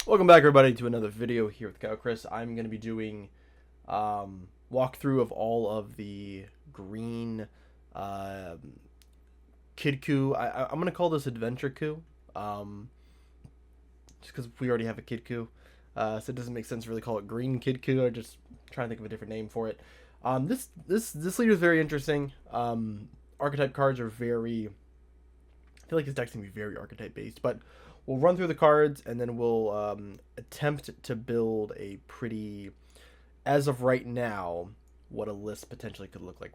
Welcome back, everybody, to another video here with Chris. I'm going to be doing walkthrough of all of the green Kidku. I'm going to call this Adventure Coup, just because we already have a Kidku, so it doesn't make sense to really call it Green Kidku. I'm just trying to think of a different name for it. This leader is very interesting. Archetype cards are very. I feel like this deck's gonna be very archetype based, but we'll run through the cards and then we'll attempt to build a pretty, as of right now, what a list potentially could look like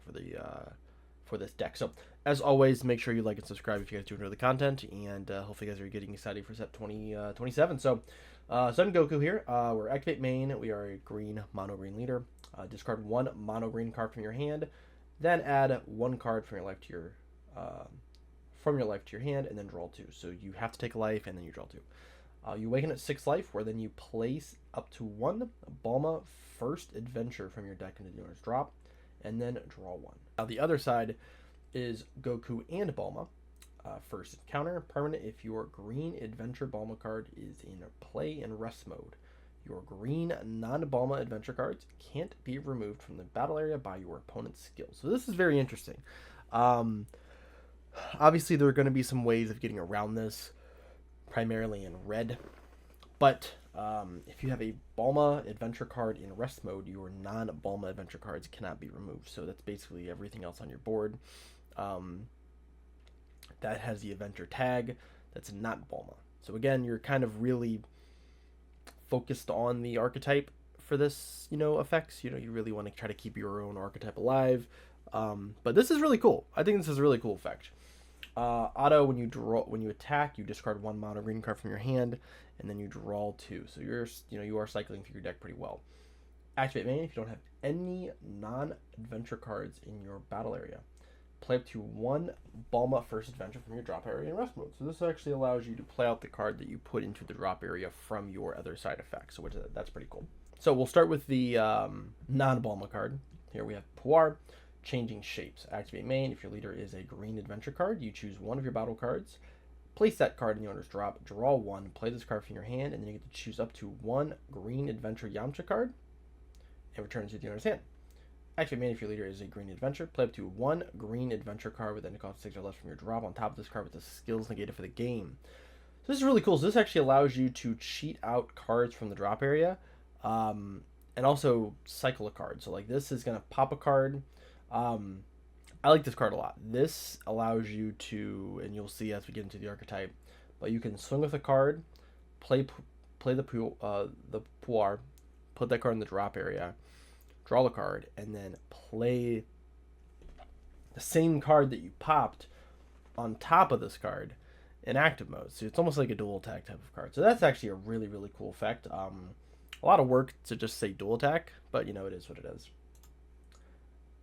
for this deck. So as always, make sure you like and subscribe if you guys do enjoy the content, and hopefully you guys are getting excited for Set 2027. So Son Goku here. We're activate main. We are a green mono green leader. Discard one mono green card from your hand, then add one card from your life to your hand, and then draw two. So you have to take a life, and then you draw two. You awaken at 6 life, where then you place up to one Bulma first adventure from your deck into the owner's drop, and then draw one. Now the other side is Goku and Bulma. First encounter, permanent. If your green adventure Bulma card is in play and rest mode, your green non-Bulma adventure cards can't be removed from the battle area by your opponent's skill. So this is very interesting. Obviously, there are going to be some ways of getting around this, primarily in red. But if you have a Bulma adventure card in rest mode, your non-Bulma adventure cards cannot be removed. So that's basically everything else on your board that has the adventure tag that's not Bulma. So again, you're kind of really focused on the archetype for this, effects. You really want to try to keep your own archetype alive. But this is really cool. I think this is a really cool effect. Auto, when you attack, you discard one mono green card from your hand, and then you draw two. So you are cycling through your deck pretty well. Activate main. If you don't have any non-adventure cards in your battle area, play up to one Bulma first adventure from your drop area in rest mode. So this actually allows you to play out the card that you put into the drop area from your other side effects. So that's pretty cool. So we'll start with the non-Bulma card. Here we have Puar. Changing shapes. Activate main. If your leader is a green adventure card, you choose one of your battle cards, place that card in the owner's drop, draw one, play this card from your hand, and then you get to choose up to one green adventure Yamcha card and return it to the owner's hand. Activate main. If your leader is a green adventure, play up to one green adventure card with any cost 6 or less from your drop on top of this card with the skills negated for the game. So this is really cool. So this actually allows you to cheat out cards from the drop area and also cycle a card. So like this is going to pop a card. I like this card a lot. This allows you to, and you'll see as we get into the archetype, but you can swing with a card, play the Puar, put that card in the drop area, draw the card, and then play the same card that you popped on top of this card in active mode. So it's almost like a dual attack type of card. So that's actually a really, really cool effect. A lot of work to just say dual attack, but it is what it is.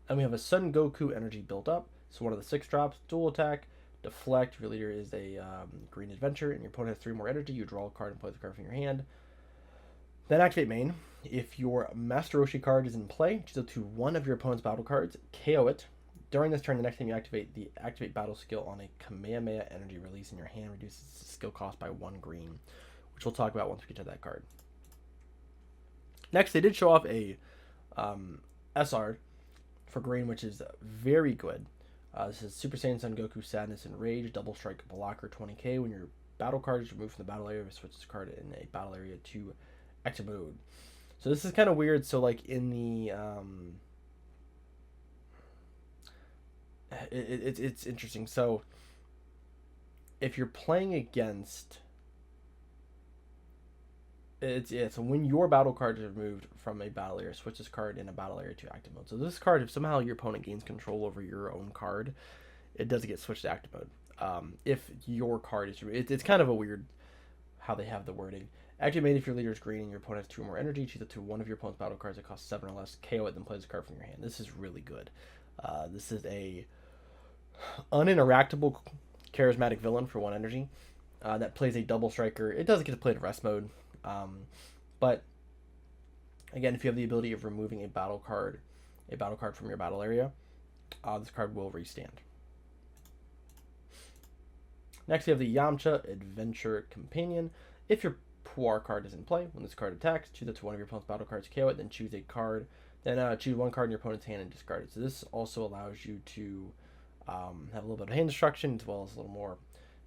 And we have a Son Goku energy built up. So one of the 6 drops, dual attack, deflect. Your leader is a green adventure, and your opponent has 3 more energy. You draw a card and play the card from your hand. Then activate main. If your Master Roshi card is in play, choose up to one of your opponent's battle cards, KO it. During this turn, the next time you activate the activate battle skill on a Kamehameha energy release in your hand reduces the skill cost by 1 green, which we'll talk about once we get to that card. Next, they did show off a SR for green, which is very good. This is Super Saiyan Son Goku Sadness and Rage, double strike blocker 20k. When your battle card is removed from the battle area, switch this card in a battle area to active mode. So this is kind of weird. So like in the it's interesting. So if you're playing against so when your battle card is removed from a battle area, switch this card in a battle area to active mode. So this card, if somehow your opponent gains control over your own card, it does get switched to active mode. If your card is removed, it's kind of a weird how they have the wording. Activate main. If your leader is green and your opponent has 2 or more energy, choose up to one of your opponent's battle cards that costs 7 or less, KO it, then play this card from your hand. This is really good. This is a uninteractable charismatic villain for 1 energy that plays a double striker. It doesn't get to play in rest mode. But again, if you have the ability of removing a battle card from your battle area, this card will restand. Next, we have the Yamcha Adventure Companion. If your Puar card is in play. When this card attacks, choose up to one of your opponent's battle cards, KO it, then choose a card. Then choose one card in your opponent's hand and discard it. So this also allows you to have a little bit of hand destruction as well as a little more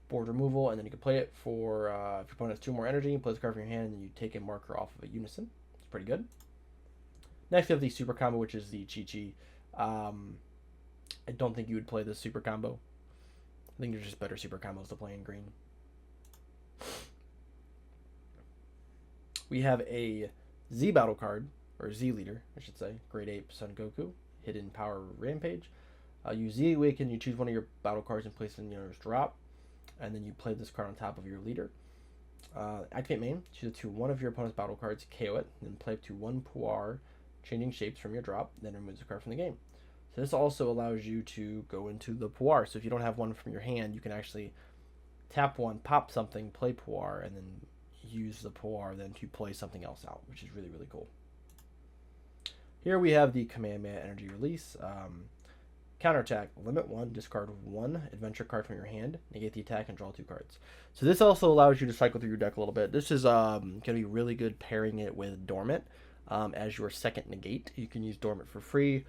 board removal. And then you can play it for, if your opponent has 2 more energy, you play this card from your hand and then you take a marker off of a unison. It's pretty good. Next, we have the super combo, which is the Chi-Chi. I don't think you would play this super combo. I think there's just better super combos to play in green. We have a Z battle card, or Z leader, I should say. Great Ape Son Goku, Hidden Power Rampage. You Z Awaken, you choose one of your battle cards and place it in your drop. And then you play this card on top of your leader. Activate main, choose it to one of your opponent's battle cards, KO it, then play up to 1 Puar, changing shapes from your drop, then remove the card from the game. So this also allows you to go into the Puar. So if you don't have one from your hand, you can actually tap one, pop something, play Puar, and then use the Puar then to play something else out, which is really, really cool. Here we have the Kamehameha Energy Release. Counterattack, limit 1, discard 1 adventure card from your hand, negate the attack, and draw 2 cards. So this also allows you to cycle through your deck a little bit. This is going to be really good pairing it with Dormant as your second negate. You can use Dormant for free.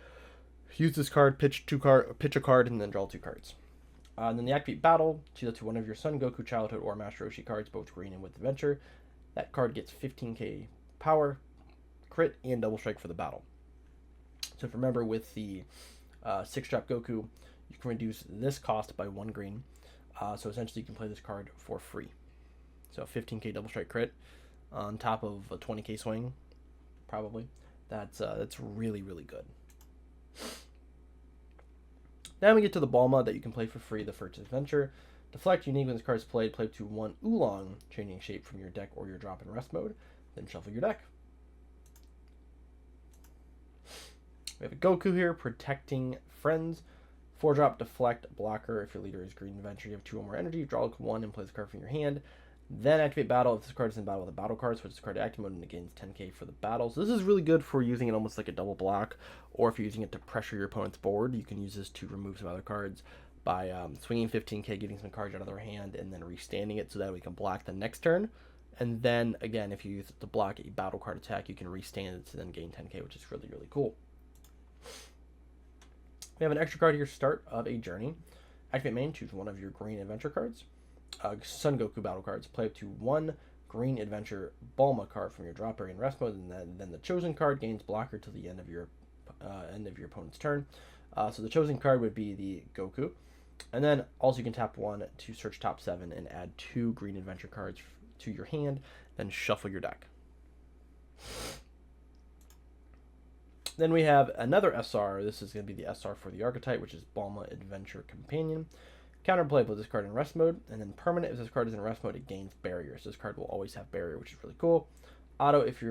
Use this card, pitch a card, and then draw 2 cards. And then the Activate Battle, choose up to one of your Son Goku, Childhood, or Master Roshi cards, both green and with Adventure. That card gets 15k power, crit, and double strike for the battle. So if you remember with the 6-drop Goku, you can reduce this cost by 1 green. So essentially you can play this card for free. So 15k double strike crit on top of a 20k swing, probably. That's really, really good. Then we get to the Bulma that you can play for free, the first adventure. Deflect, unique when this card is played, play up to 1 Oolong, changing shape from your deck or your drop in rest mode. Then shuffle your deck. We have a Goku here, Protecting Friends. 4-drop Deflect Blocker. If your leader is green adventure, you have 2 or more energy. Draw 1 and play this card from your hand. Then Activate Battle. If this card is in battle with a battle card, switch this card to active mode and it gains 10k for the battle. So this is really good for using it almost like a double block, or if you're using it to pressure your opponent's board, you can use this to remove some other cards by swinging 15k, getting some cards out of their hand, and then restanding it so that we can block the next turn. And then, again, if you use it to block a battle card attack, you can restand it to then gain 10k, which is really, really cool. We have an extra card here, Start of a Journey. Activate main, choose one of your green adventure cards. Son Goku battle cards. Play up to 1 green adventure Bulma card from your drop area in rest mode, and then the chosen card gains blocker till the end of your opponent's turn. So the chosen card would be the Goku. And then also you can tap 1 to search top 7 and add 2 green adventure cards to your hand, then shuffle your deck. Then we have another SR. This is going to be the SR for the archetype, which is Bulma Adventure Companion. Counterplay, put this card in rest mode, and then permanent, if this card is in rest mode, it gains barrier. So this card will always have barrier, which is really cool. Auto, if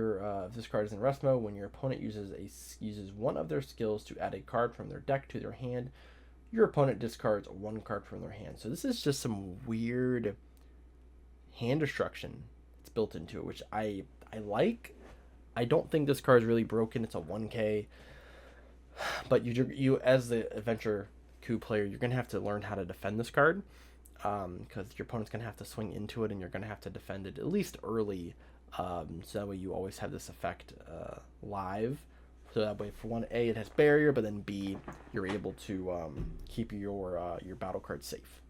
this card is in rest mode, when your opponent uses one of their skills to add a card from their deck to their hand, your opponent discards 1 card from their hand. So this is just some weird hand destruction that's built into it, which I like. I don't think this card is really broken. It's a 1k, but you as the adventure coup player, you're gonna have to learn how to defend this card, because your opponent's gonna have to swing into it, and you're gonna have to defend it at least early, so that way you always have this effect live. So that way, for 1A, it has barrier, but then B, you're able to keep your battle card safe.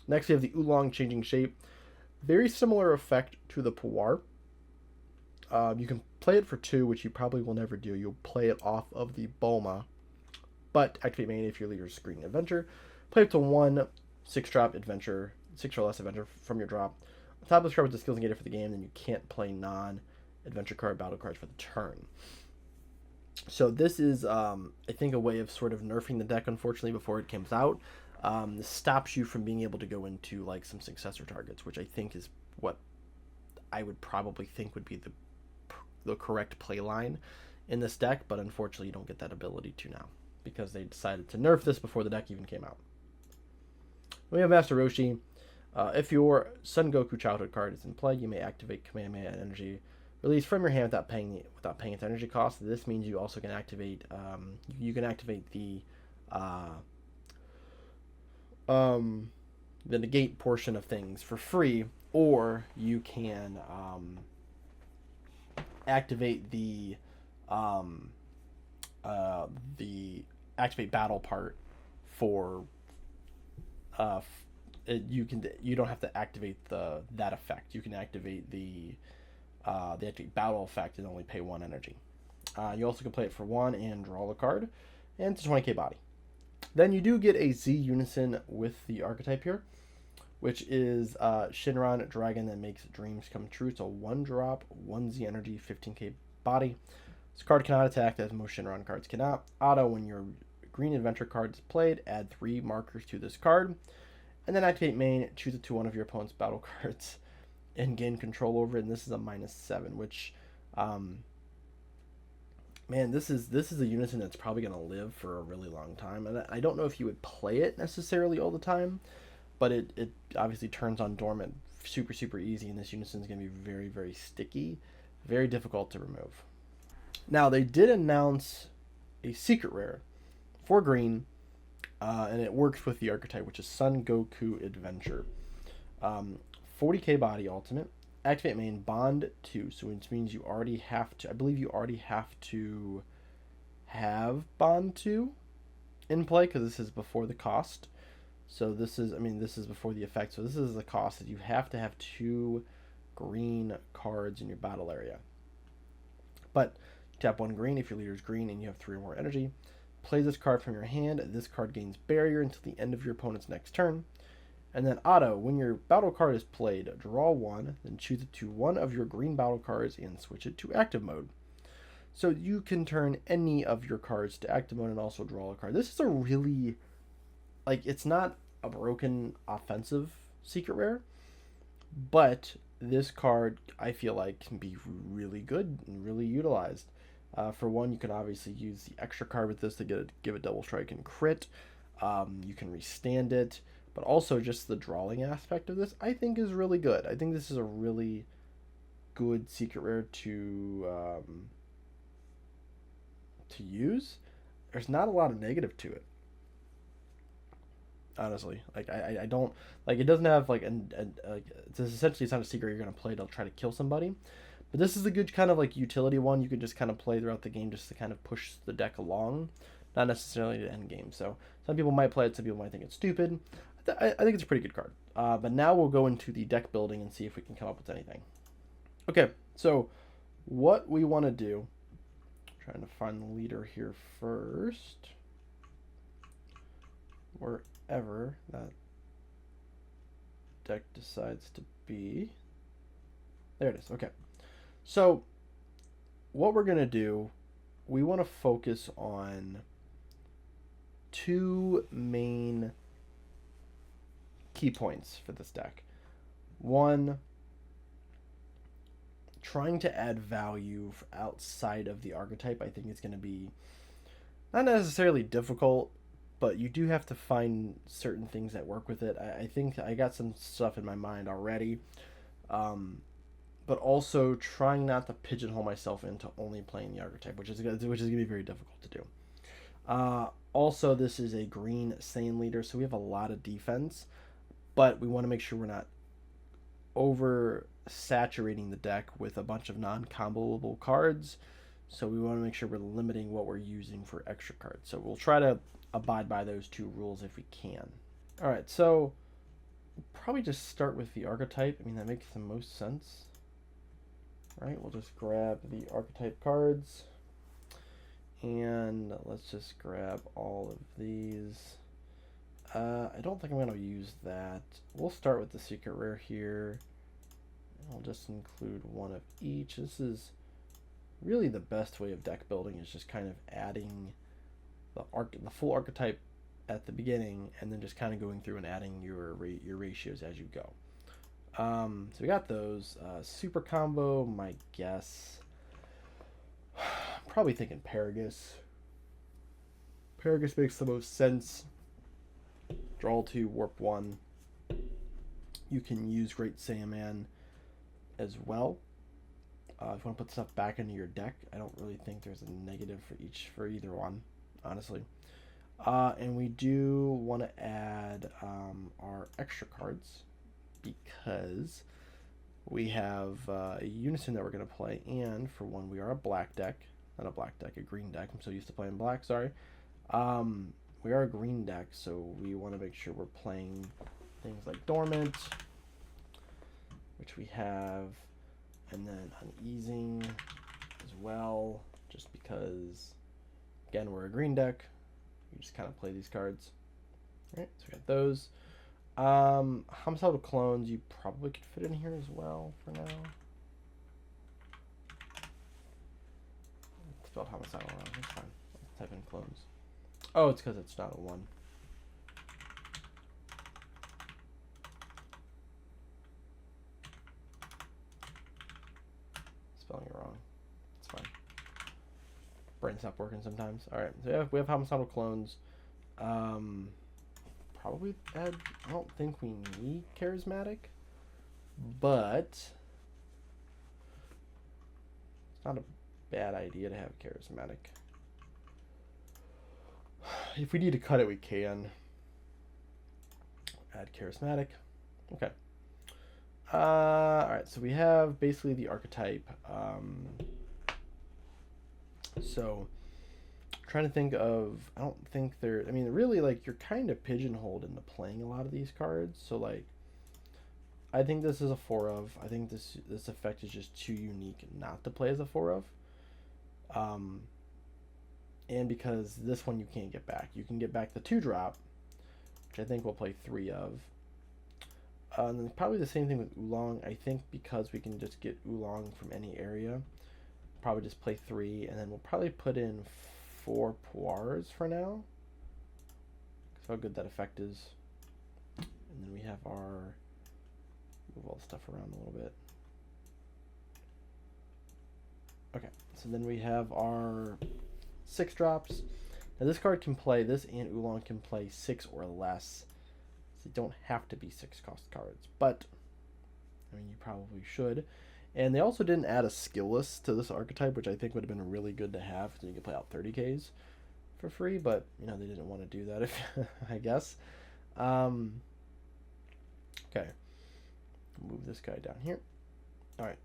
Next, we have the Oolong changing shape. Very similar effect to the Puar. You can play it for 2, which you probably will never do. You'll play it off of the Bulma, but activate main if your leader's green adventure. Play up to 1 6-drop adventure, 6 or less adventure from your drop. On top of this card with the skills negated for the game, then you can't play non-adventure card battle cards for the turn. So this is, I think, a way of sort of nerfing the deck, unfortunately, before it comes out. This stops you from being able to go into like some successor targets, which I think is what I would probably think would be the correct play line in this deck, but unfortunately you don't get that ability to now because they decided to nerf this before the deck even came out. We have Master Roshi. If your Son Goku childhood card is in play, you may activate Kamehameha Energy Release from your hand without paying its energy cost. This means you also can activate the negate portion of things for free, or you can activate the activate battle part for you don't have to activate that effect. You can activate the activate battle effect and only pay 1 energy. You also can play it for 1 and draw a card, and it's a 20k body. Then you do get a Z unison with the archetype here, which is Shinran Dragon that makes dreams come true. It's a 1-drop, 1Z energy, 15k body. This card cannot attack, as most Shinran cards cannot. Auto, when your green adventure card is played, add 3 markers to this card. And then activate main, choose it to one of your opponent's battle cards and gain control over it. And this is a -7, which, man, this is a unison that's probably going to live for a really long time. And I don't know if you would play it necessarily all the time, but it obviously turns on dormant super, super easy. And this unison is going to be very, very sticky, very difficult to remove. Now, they did announce a secret rare for green, and it works with the archetype, which is Son Goku Adventure. 40k body ultimate. Activate main, bond 2, so which means you already have to, I believe you already have to have bond 2 in play, because this is before the cost. So this is before the effect, so this is the cost, that you have to have 2 green cards in your battle area. But tap 1 green if your leader is green and you have 3 or more energy. Play this card from your hand. This card gains barrier until the end of your opponent's next turn. And then auto, when your battle card is played, draw 1, then choose it to one of your green battle cards and switch it to active mode. So you can turn any of your cards to active mode and also draw a card. This is a really, it's not a broken offensive secret rare, but this card, I feel like, can be really good and really utilized. For one, you can obviously use the extra card with this to give it double strike and crit. You can restand it, but also just the drawing aspect of this, I think, is really good. I think this is a really good secret rare to use. There's not a lot of negative to it, honestly. I don't it doesn't have it's essentially, it's not a secret you're gonna play to try to kill somebody, but this is a good kind of utility one you could just kind of play throughout the game, just to kind of push the deck along, not necessarily to end game. So some people might play it, some people might think it's stupid. I think it's a pretty good card. But now we'll go into the deck building and see if we can come up with anything. Okay, so what we want to do, trying to find the leader here first, wherever that deck decides to be. There it is. Okay, so what we're gonna do, we want to focus on 2 main key points for this deck. One, trying to add value outside of the archetype. I think it's going to be not necessarily difficult, but you do have to find certain things that work with it. I think I got some stuff in my mind already, but also trying not to pigeonhole myself into only playing the archetype, which is going to be very difficult to do. Also, this is a green Saiyan leader, so we have a lot of defense, but we want to make sure we're not over saturating the deck with a bunch of non-comboable cards. So we want to make sure we're limiting what we're using for extra cards. So we'll try to abide by those 2 rules if we can. All right, so we'll probably just start with the archetype. I mean, that makes the most sense. All right, we'll just grab the archetype cards, and let's just grab all of these. I don't think I'm going to use that. We'll start with the secret rare here. I'll just include 1 of each. This is really the best way of deck building, is just kind of adding the full archetype at the beginning, and then just kind of going through and adding your ratios as you go. So we got those. Super combo, my guess. Probably thinking Paragus. Paragus makes the most sense. Draw 2, warp 1. You can use Great Saiyan as well. If you want to put stuff back into your deck, I don't really think there's a negative for either one, honestly. And we do want to add our extra cards because we have a unison that we're going to play, and for one, we are a black deck. Not a black deck, a green deck. I'm so used to playing black, sorry. We are a green deck, so we want to make sure we're playing things like Dormant, which we have, and then Uneasing as well, just because, again, we're a green deck. You just kind of play these cards. All right, so we got those. Homicidal Clones, you probably could fit in here as well for now. It's spelled homicidal wrong, that's fine. Let's type in clones. Oh, it's because it's not a 1. Spelling it wrong. It's fine. Brain's not working sometimes. Alright, so yeah, we have homicidal clones. Probably add, I don't think we need charismatic, but it's not a bad idea to have charismatic. If we need to cut it, we can add charismatic. Okay. Alright, so we have basically the archetype. So trying to think of, I don't think they're, I mean, really, like, you're kind of pigeonholed into playing a lot of these cards. So, like, I think this is a 4 of. I think this effect is just too unique not to play as a 4 of. And because this one you can't get back. You can get back the 2-drop, which I think we'll play 3 of. And then probably the same thing with Oolong. I think because we can just get Oolong from any area, probably just play 3, and then we'll probably put in 4 Poires for now. That's how good that effect is. And then we have our, move all the stuff around a little bit. Okay, so then we have our 6 drops. Now this card can play, this and Oolong can play 6 or less. So they don't have to be 6 cost cards, but I mean, you probably should. And they also didn't add a skill list to this archetype, which I think would have been really good to have, so you could play out 30Ks for free, but, you know, they didn't want to do that, if I guess. Okay. Move this guy down here. All right.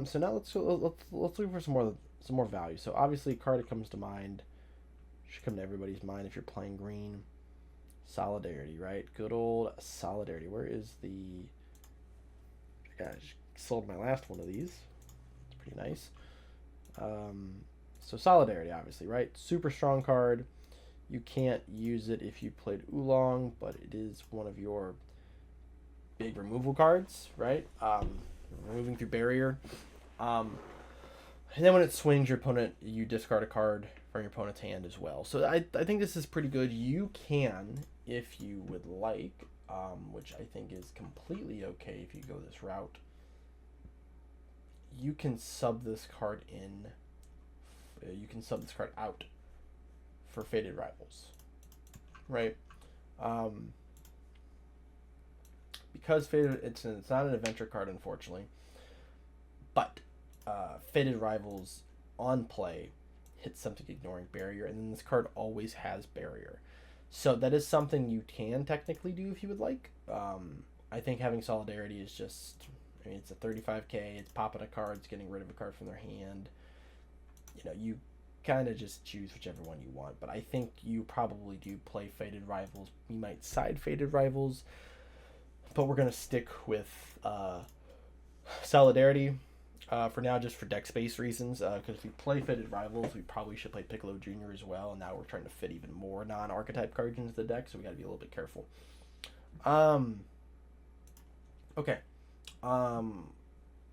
So now let's look for some more value. So obviously, a card that comes to mind should come to everybody's mind if you're playing green. Solidarity, right? Good old Solidarity. Where is the... Gosh, sold my last one of these. It's pretty nice. So Solidarity, obviously, right? Super strong card. You can't use it if you played Oolong, but it is one of your big removal cards, right? Removing through barrier. And then when it swings your opponent, you discard a card from your opponent's hand as well. So I think this is pretty good. You can, if you would like, which I think is completely okay if you go this route, you can sub this card in. You can sub this card out for Fated Rivals, right? Because Fated, it's not an adventure card, unfortunately, but Fated Rivals on play hits something ignoring barrier, and then this card always has barrier. So that is something you can technically do if you would like. I think having Solidarity is just, I mean, it's a 35k, it's popping a card, it's getting rid of a card from their hand. You know, you kind of just choose whichever one you want, but I think you probably do play Fated Rivals. You might side Fated Rivals, but we're going to stick with Solidarity for now, just for deck space reasons, because if we play Fated Rivals, we probably should play Piccolo Jr. as well, and now we're trying to fit even more non-archetype cards into the deck, so we got to be a little bit careful. Okay.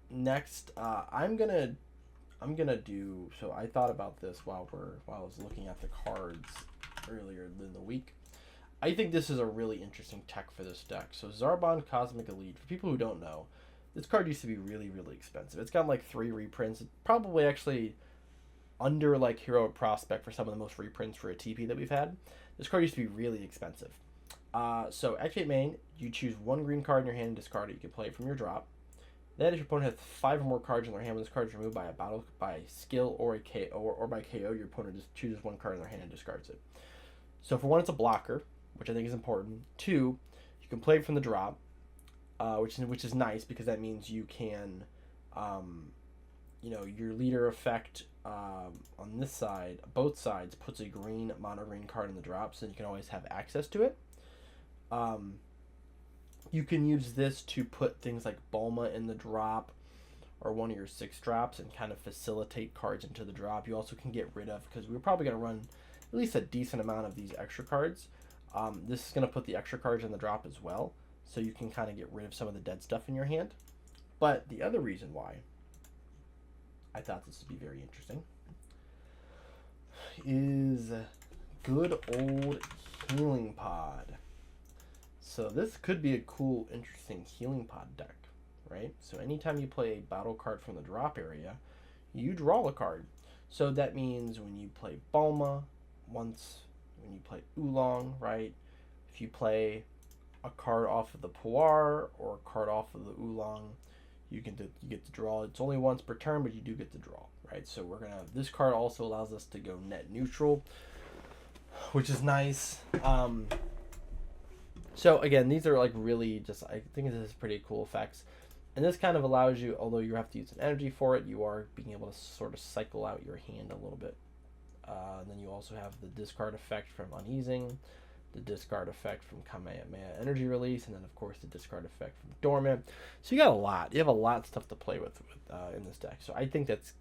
Next, I'm gonna do, so I thought about this while I was looking at the cards earlier in the week. I think this is a really interesting tech for this deck. So Zarbon Cosmic Elite, for people who don't know, this card used to be really, really expensive. It's got like 3 reprints. It's probably actually under like Heroic Prospect for some of the most reprints for a TP that we've had. This card used to be really expensive. So activate main, you choose 1 green card in your hand and discard it. You can play it from your drop. Then if your opponent has 5 or more cards in their hand, when this card is removed by a by skill or a KO, or by KO, your opponent just chooses 1 card in their hand and discards it. So for one, it's a blocker, which I think is important. Two, you can play it from the drop, which is nice because that means you can, your leader effect on this side, both sides, puts a green mono green card in the drop, so you can always have access to it. You can use this to put things like Bulma in the drop or one of your 6 drops and kind of facilitate cards into the drop. You also can get rid of, because we're probably going to run at least a decent amount of these extra cards. This is going to put the extra cards in the drop as well, so you can kind of get rid of some of the dead stuff in your hand. But the other reason why I thought this would be very interesting is good old Healing Pod. So this could be a cool, interesting Healing Pod deck, right? So anytime you play a battle card from the drop area, you draw a card. So that means when you play Bulma once, when you play Oolong, right? If you play a card off of the Puar or a card off of the Oolong, you get to draw. It's only once per turn, but you do get to draw, right? So this card also allows us to go net neutral, which is nice. So again, these are like really just, I think this is pretty cool effects. And this kind of allows you, although you have to use an energy for it, you are being able to sort of cycle out your hand a little bit. And then you also have the discard effect from Uneasing, the discard effect from Kamehameha Energy Release, and then of course the discard effect from Dormant. So you got a lot. You have a lot of stuff to play with in this deck. So I think that's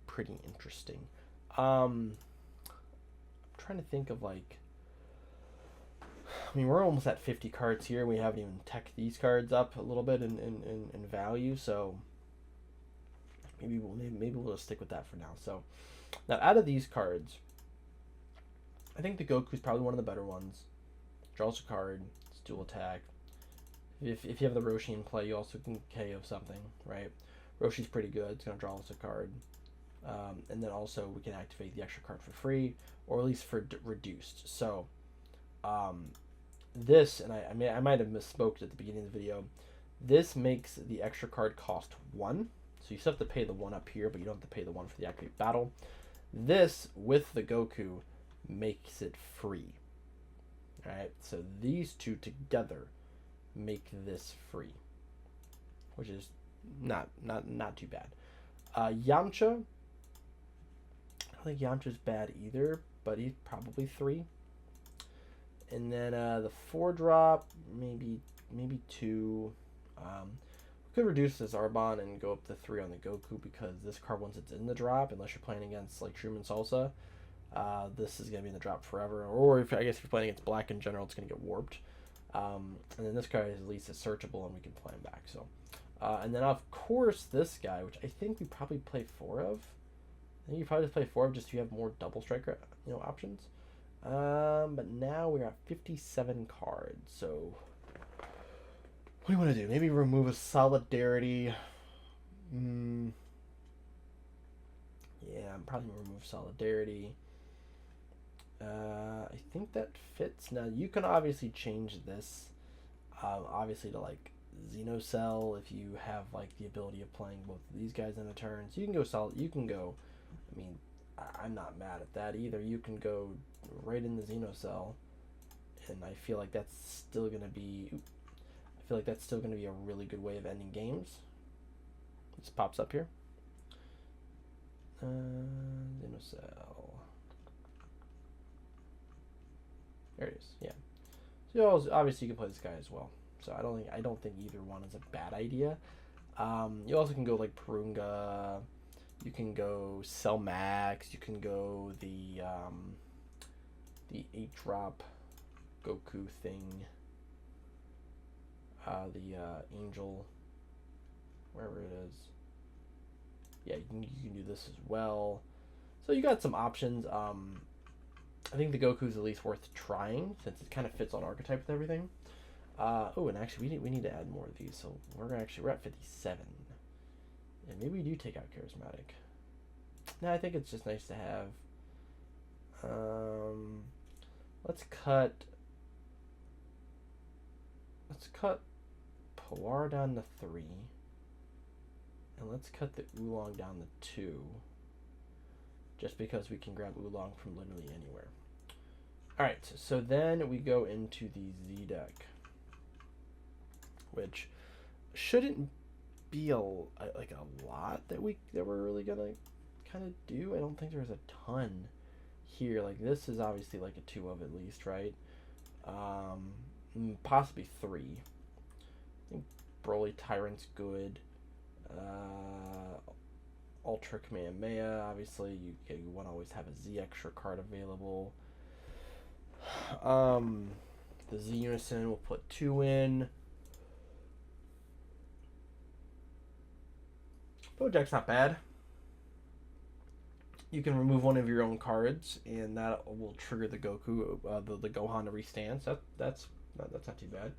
pretty interesting. I'm trying to think of like, I mean, we're almost at 50 cards here. We haven't even teched these cards up a little bit in value, so maybe we'll just stick with that for now. So now, out of these cards, I think the Goku's probably one of the better ones. Draws a card, it's dual attack. If you have the Roshi in play, you also can KO something, right? Roshi's pretty good. It's gonna draw us a card, and then also we can activate the extra card for free, or at least for reduced. So. This, and I might have misspoke at the beginning of the video, this makes the extra card cost 1, so you still have to pay the 1 up here, but you don't have to pay the 1 for the activate battle. This, with the Goku, makes it free. Alright, so these two together make this free, which is not too bad. Yamcha, I don't think Yamcha's bad either, but he's probably 3. And then the 4-drop, maybe 2. We could reduce this Arbon and go up to 3 on the Goku, because this card, once it's in the drop, unless you're playing against like Truman Salsa, this is going to be in the drop forever. Or if you're playing against Black in general, it's going to get warped. And then this card is at least searchable, and we can play him back. So, and then of course this guy, which I think we probably play 4 of. I think you probably just play 4 of, just so you have more double striker, options. But now we're at 57 cards, so what do you want to do? Maybe remove a Solidarity. Yeah, I'm probably going to remove Solidarity. I think that fits. Now, you can obviously change this, obviously to like Xenocell if you have like the ability of playing both of these guys in a turn. So you can go I mean, I'm not mad at that either. You can go right in the Xenocell, and I feel like that's still gonna be a really good way of ending games. This pops up here. Xenocell. There it is. Yeah. So obviously you can play this guy as well. So I don't think either one is a bad idea. You also can go like Purunga. You can go Cell Max. You can go the 8-drop Goku thing. The Angel, wherever it is. Yeah, you can do this as well. So you got some options. I think the Goku's at least worth trying, since it kind of fits on archetype with everything. Oh, and actually we need to add more of these. So we're at 57. And maybe we do take out Charismatic. No, I think it's just nice to have. Let's cut Puar down to 3. And let's cut the Oolong down to 2. Just because we can grab Oolong from literally anywhere. All right, so then we go into the Z deck, which shouldn't be like a lot that we're really gonna kind of do. I don't think there's a ton here. Like this is obviously like a 2 of at least, right? Possibly 3. I think Broly Tyrant's good. Ultra Kamehameha, obviously you want to always have a Z extra card available. The Z Unison we'll put 2 in. Bojack's not bad. You can remove one of your own cards, and that will trigger the Goku, the Gohan to restance. That's not too bad.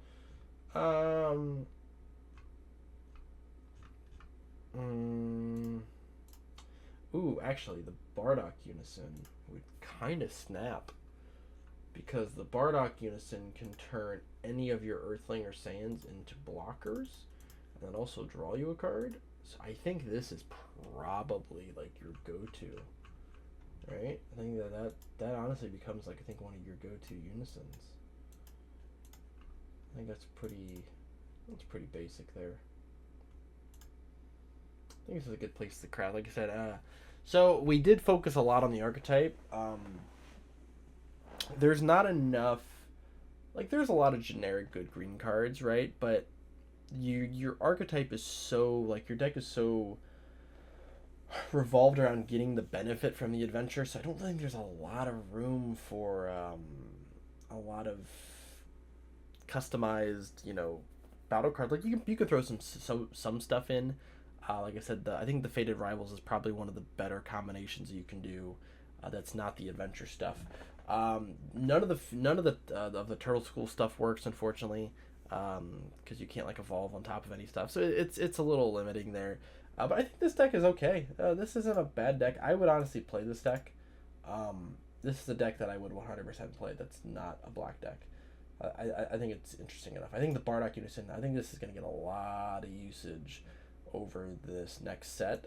Ooh, actually, the Bardock Unison would kind of snap, because the Bardock Unison can turn any of your Earthling or Saiyans into blockers, and then also draw you a card. So I think this is probably like your go-to, right? I think that honestly becomes like, I think, one of your go-to Unisons. I think that's pretty basic there. I think this is a good place to crowd. Like I said, so we did focus a lot on the archetype. There's not enough. Like, there's a lot of generic good green cards, right? But your archetype is so, like, your deck is so revolved around getting the benefit from the adventure. So I don't think there's a lot of room for a lot of customized, battle cards. Like you could throw some stuff in. Like I said, I think the Fated Rivals is probably one of the better combinations you can do. That's not the adventure stuff. None of the Turtle School stuff works, unfortunately, because you can't like evolve on top of any stuff. So it's a little limiting there. But I think this deck is okay. This isn't a bad deck. I would honestly play this deck. This is a deck that I would 100% play. That's not a black deck. I think it's interesting enough. I think the Bardock Unison, I think this is going to get a lot of usage over this next set,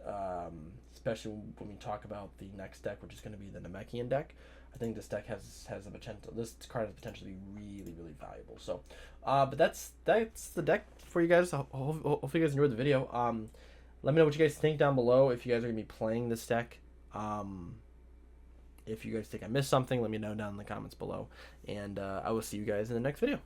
especially when we talk about the next deck, which is going to be the Namekian deck. I think this deck has the potential. This card has potential to be really, really valuable. So, but that's the deck for you guys. Hopefully you guys enjoyed the video. Let me know what you guys think down below. If you guys are going to be playing this deck. If you guys think I missed something, let me know down in the comments below. And I will see you guys in the next video.